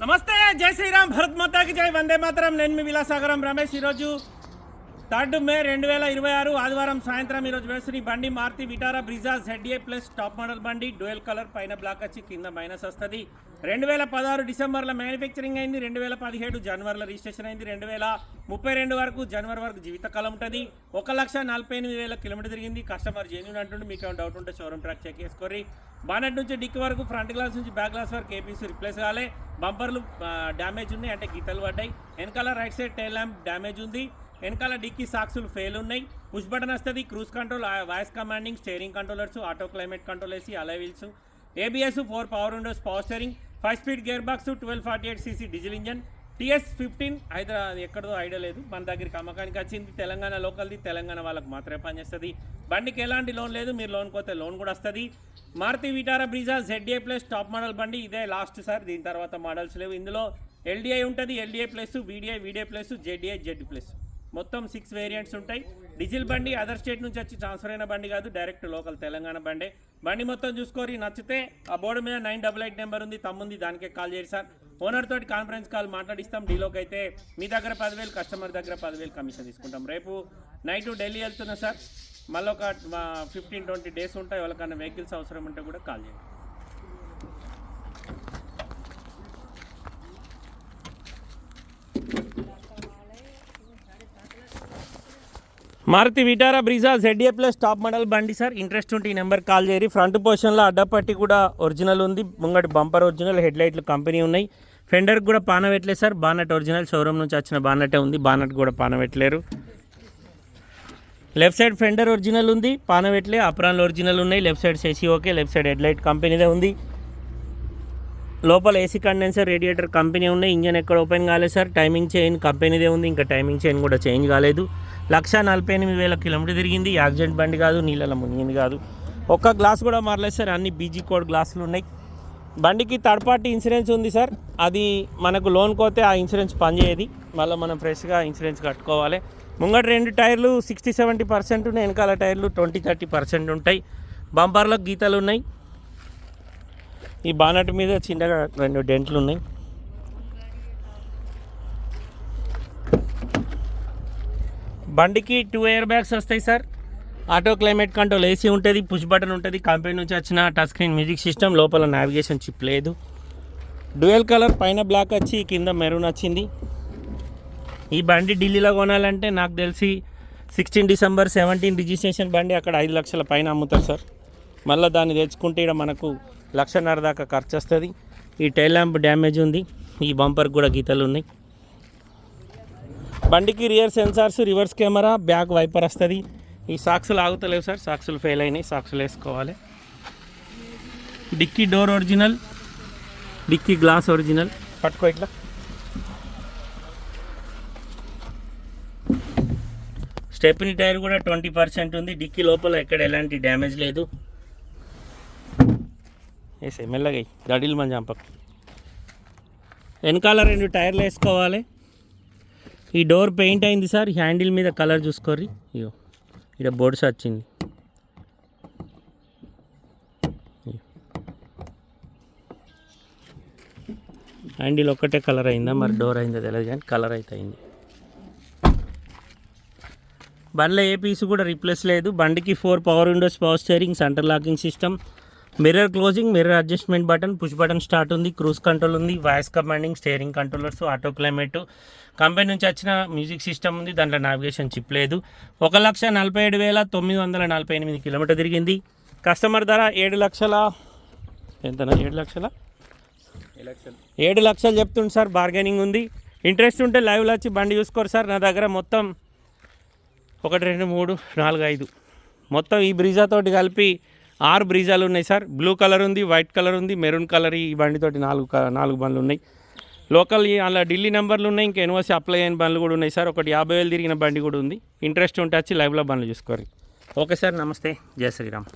నమస్తే, జై శ్రీరామ్, భరత్ మాతాకి జై, వందే మాతరం. నేను మీ విలాసాగరం రమేష్. ఈరోజు 3 మే 2026 ఆదివారం సాయంత్రం ఈరోజు వేస్తున్న బండి Maruti Vitara Brezza ZA plus top model బండి. డ్యూయల్ కలర్, పైన బ్లాక్ వచ్చి కింద మైనస్ వస్తుంది. 2016 డిసెంబర్లో మ్యానుఫ్యాక్చరింగ్ అయింది. 2017 జనవరిలో రిజిస్ట్రేషన్ అయింది. 2032 వరకు జనవరి వరకు జీవితకాలం ఉంటుంది. 1,48,000 కిలోమీటర్ తిరిగింది. కస్టమర్ జెన్యూన్ అంటుండే. మీకు ఏమైనా డౌట్ ఉంటే షోరూమ్ ట్రాక్ చెక్ చేసుకోర్రి. బానెట్ నుంచి డిక్కి వరకు, ఫ్రంట్ గ్లాస్ నుంచి బ్యాక్ గ్లాస్ వరకు ఏపీసీ రిప్లేస్ కాలే. బంపర్లు డ్యామేజ్ ఉన్నాయి, అంటే గీతలు పడ్డాయి. వెనకాల right side tail lamp damage ఉంది. వెనకాల డిక్కీ సాక్సులు ఫెయిల్ ఉన్నాయి. పుష్ బటన్ వస్తుంది. Cruise control, voice commanding, steering controllers, auto climate control వేసి, alloy wheels, ABS, 4 power windows, power steering, 5 speed gear box, 1248cc diesel engine, TS15 Hyderabad ఎక్కడో idea లేదు, మన దగ్గరికి అమ్మకానికి వచ్చింది. తెలంగాణ లోకల్ది, తెలంగాణ వాళ్ళకి మాత్రమే పనిచేస్తుంది. బండికి ఎలాంటి లోన్ లేదు, మీరు లోన్ కోతే లోన్ కూడా వస్తుంది. Maruti Vitara Brezza ZA plus top model బండి. ఇదే లాస్ట్ సార్, దీని తర్వాత మోడల్స్ లేవు. ఇందులో LDI ఉంటుంది, LDI plus, VDI plus, ZDI Z plus, మొత్తం 6 వేరియంట్స్ ఉంటాయి. డీజిల్ బండి, అదర్ స్టేట్ నుంచి వచ్చి ట్రాన్స్ఫర్ అయిన బండి కాదు, డైరెక్ట్ లోకల్ తెలంగాణ బండి. బండి మొత్తం చూసుకోరి, నచ్చితే ఆ బోర్డు మీద 988 నెంబర్ ఉంది, తమ్ముంది, దానికే కాల్ చేయండి సార్. ఓనర్ తోటి కాన్ఫరెన్స్ కాల్ మాట్లాడిస్తాం. డీలోకి అయితే మీ దగ్గర 10,000, కస్టమర్ దగ్గర 10,000 కమిషన్ తీసుకుంటాం. రేపు నైట్ ఢిల్లీ వెళ్తున్నా సార్, మళ్ళీ ఒక 15-20 డేస్ ఉంటాయి. వాళ్ళకన్నా వెహికల్స్ అవసరం ఉంటే కూడా కాల్ చేయండి. Maruti Vitara Brezza ZA plus top model బండి సార్. ఇంట్రెస్ట్ ఉంటే ఈ నెంబర్ కాల్ చేయరి. ఫ్రంట్ పొజిషన్లో అడ్డపట్టి కూడా ఒరిజినల్ ఉంది. ముంగటి బంపర్ ఒరిజినల్, హెడ్ లైట్లు కంపెనీ ఉన్నాయి. ఫెండర్కి కూడా పానవెట్టలేదు సార్. బానెట్ ఒరిజినల్, షోరూమ్ నుంచి వచ్చిన బానెటే ఉంది. బానెట్ కూడా పానవెట్టలేరు. లెఫ్ట్ సైడ్ ఫెండర్ ఒరిజినల్ ఉంది, పానవెట్లే. అప్రాన్లు ఒరిజినల్ ఉన్నాయి. Left side chassis okay. Left side head light కంపెనీదే ఉంది. లోపల AC కండెన్సర్, రేడియేటర్ కంపెనీ ఉన్నాయి. ఇంజన్ ఎక్కడ ఓపెన్ కాలేదు సార్. టైమింగ్ చైన్ కంపెనీదే ఉంది, ఇంకా టైమింగ్ చైన్ కూడా చేంజ్ కాలేదు. 1,48,000 కిలోమీటర్ తిరిగింది. యాక్సిడెంట్ బండి కాదు, నీళ్ళలో మునిగింది కాదు. ఒక్క గ్లాస్ కూడా మారలేదు సార్. అన్ని BG కోడ్ గ్లాసులు ఉన్నాయి. బండికి థర్డ్ పార్టీ ఇన్సూరెన్స్ ఉంది సార్. అది మనకు లోన్ కోతే ఆ ఇన్సూరెన్స్ పనిచేయదు. మళ్ళీ మనం ఫ్రెష్గా ఇన్సూరెన్స్ కట్టుకోవాలి. ముంగట 2 టైర్లు 60-70% ఉన్నాయి. వెనకాల టైర్లు 20-30% ఉంటాయి. బంపర్లకు గీతలు ఉన్నాయి. ఈ బానెట్ మీద చిన్నగా 2 డెంట్లు ఉన్నాయి. బండికి 2 ఎయిర్ బ్యాగ్స్ వస్తాయి sir. Auto climate control, AC ఉంటుంది, పుష్ బటన్ ఉంటుంది. కంపెనీ నుంచి వచ్చిన టచ్ స్క్రీన్ మ్యూజిక్ సిస్టమ్. లోపల నావిగేషన్ చిప్ లేదు. డ్యూయల్ కలర్, పైన బ్లాక్ వచ్చి కింద మెరూన్ వచ్చింది. ఈ బండి ఢిల్లీలో కొనాలంటే నాకు తెలిసి 16 డిసెంబర్ 17 రిజిస్ట్రేషన్ బండి. అక్కడ 5 లక్షల పైన అమ్ముతారు సార్. మళ్ళీ దాన్ని తెచ్చుకుంటే ఇక్కడ మనకు 1,50,000 దాకా ఖర్చు వస్తుంది. ఈ టైల్ ల్యాంప్ డ్యామేజ్ ఉంది. ఈ బంపర్ కూడా గీతలు ఉన్నాయి. బండికి rear sensors, reverse camera, back wiper వస్తుంది. ఈ సాక్సులు ఆగుతలేవు సార్, సాక్సులు ఫెయిల్ అయినాయి. సాక్సులు వేసుకోవాలి. Dicky door original, dicky glass original. పట్టుకో ఇట్లా. స్టెప్నీ టైర్ కూడా 20% ఉంది. డిక్కీ లోపల ఎక్కడ ఎలాంటి డ్యామేజ్ లేదు. వేసే మెల్లగా గడిలు మన చంపకు. వెనకాల 2 టైర్లు వేసుకోవాలి. ఈ డోర్ పెయింట్ అయింది సార్. హ్యాండిల్ మీద కలర్ చూసుకోర్రి. ఇగో ఇక్కడ బోర్డ్స్ వచ్చింది. హ్యాండిల్ ఒక్కటే కలర్ అయిందా, మరి డోర్ అయిందో తెలియదు కానీ కలర్ అయితే అయింది. బండిలో ఏ పీస్ కూడా రిప్లేస్ లేదు. బండికి 4 power windows, power steering, centre locking system, mirror closing, mirror adjustment button, push button start ఉంది. క్రూజ్ కంట్రోల్ ఉంది. Voice commanding, steering controllers, auto climate, company నుంచి వచ్చిన మ్యూజిక్ సిస్టమ్ ఉంది. దాంట్లో నావిగేషన్ చిప్ లేదు. 1,47,948 కిలోమీటర్ తిరిగింది. కస్టమర్ ధర 7 లక్షల ఎంతనా, 7 లక్షలు చెప్తుంది సార్. బార్గెనింగ్ ఉంది. ఇంట్రెస్ట్ ఉంటే లైవ్లో వచ్చి బండి చూసుకోరు సార్. నా దగ్గర మొత్తం 1 2 3 4 5 మొత్తం ఈ బ్రిజా తోటి కలిపి 6 బ్రిజాలు ఉన్నాయి సార్. బ్లూ కలర్ ఉంది, వైట్ కలర్ ఉంది, మెరూన్ కలర్. ఈ బండితోటి 4 బండ్లు ఉన్నాయి. లోకల్ అలా ఢిల్లీ నెంబర్లు ఉన్నాయి. ఇంకా NOC అప్లై అయిన బండ్లు కూడా ఉన్నాయి సార్. ఒకటి 50,000 తిరిగిన బండి కూడా ఉంది. ఇంట్రెస్ట్ ఉంటే వచ్చి లైవ్లో బండ్లు చూసుకోరు. ఓకే సార్, నమస్తే, జై శ్రీరామ్.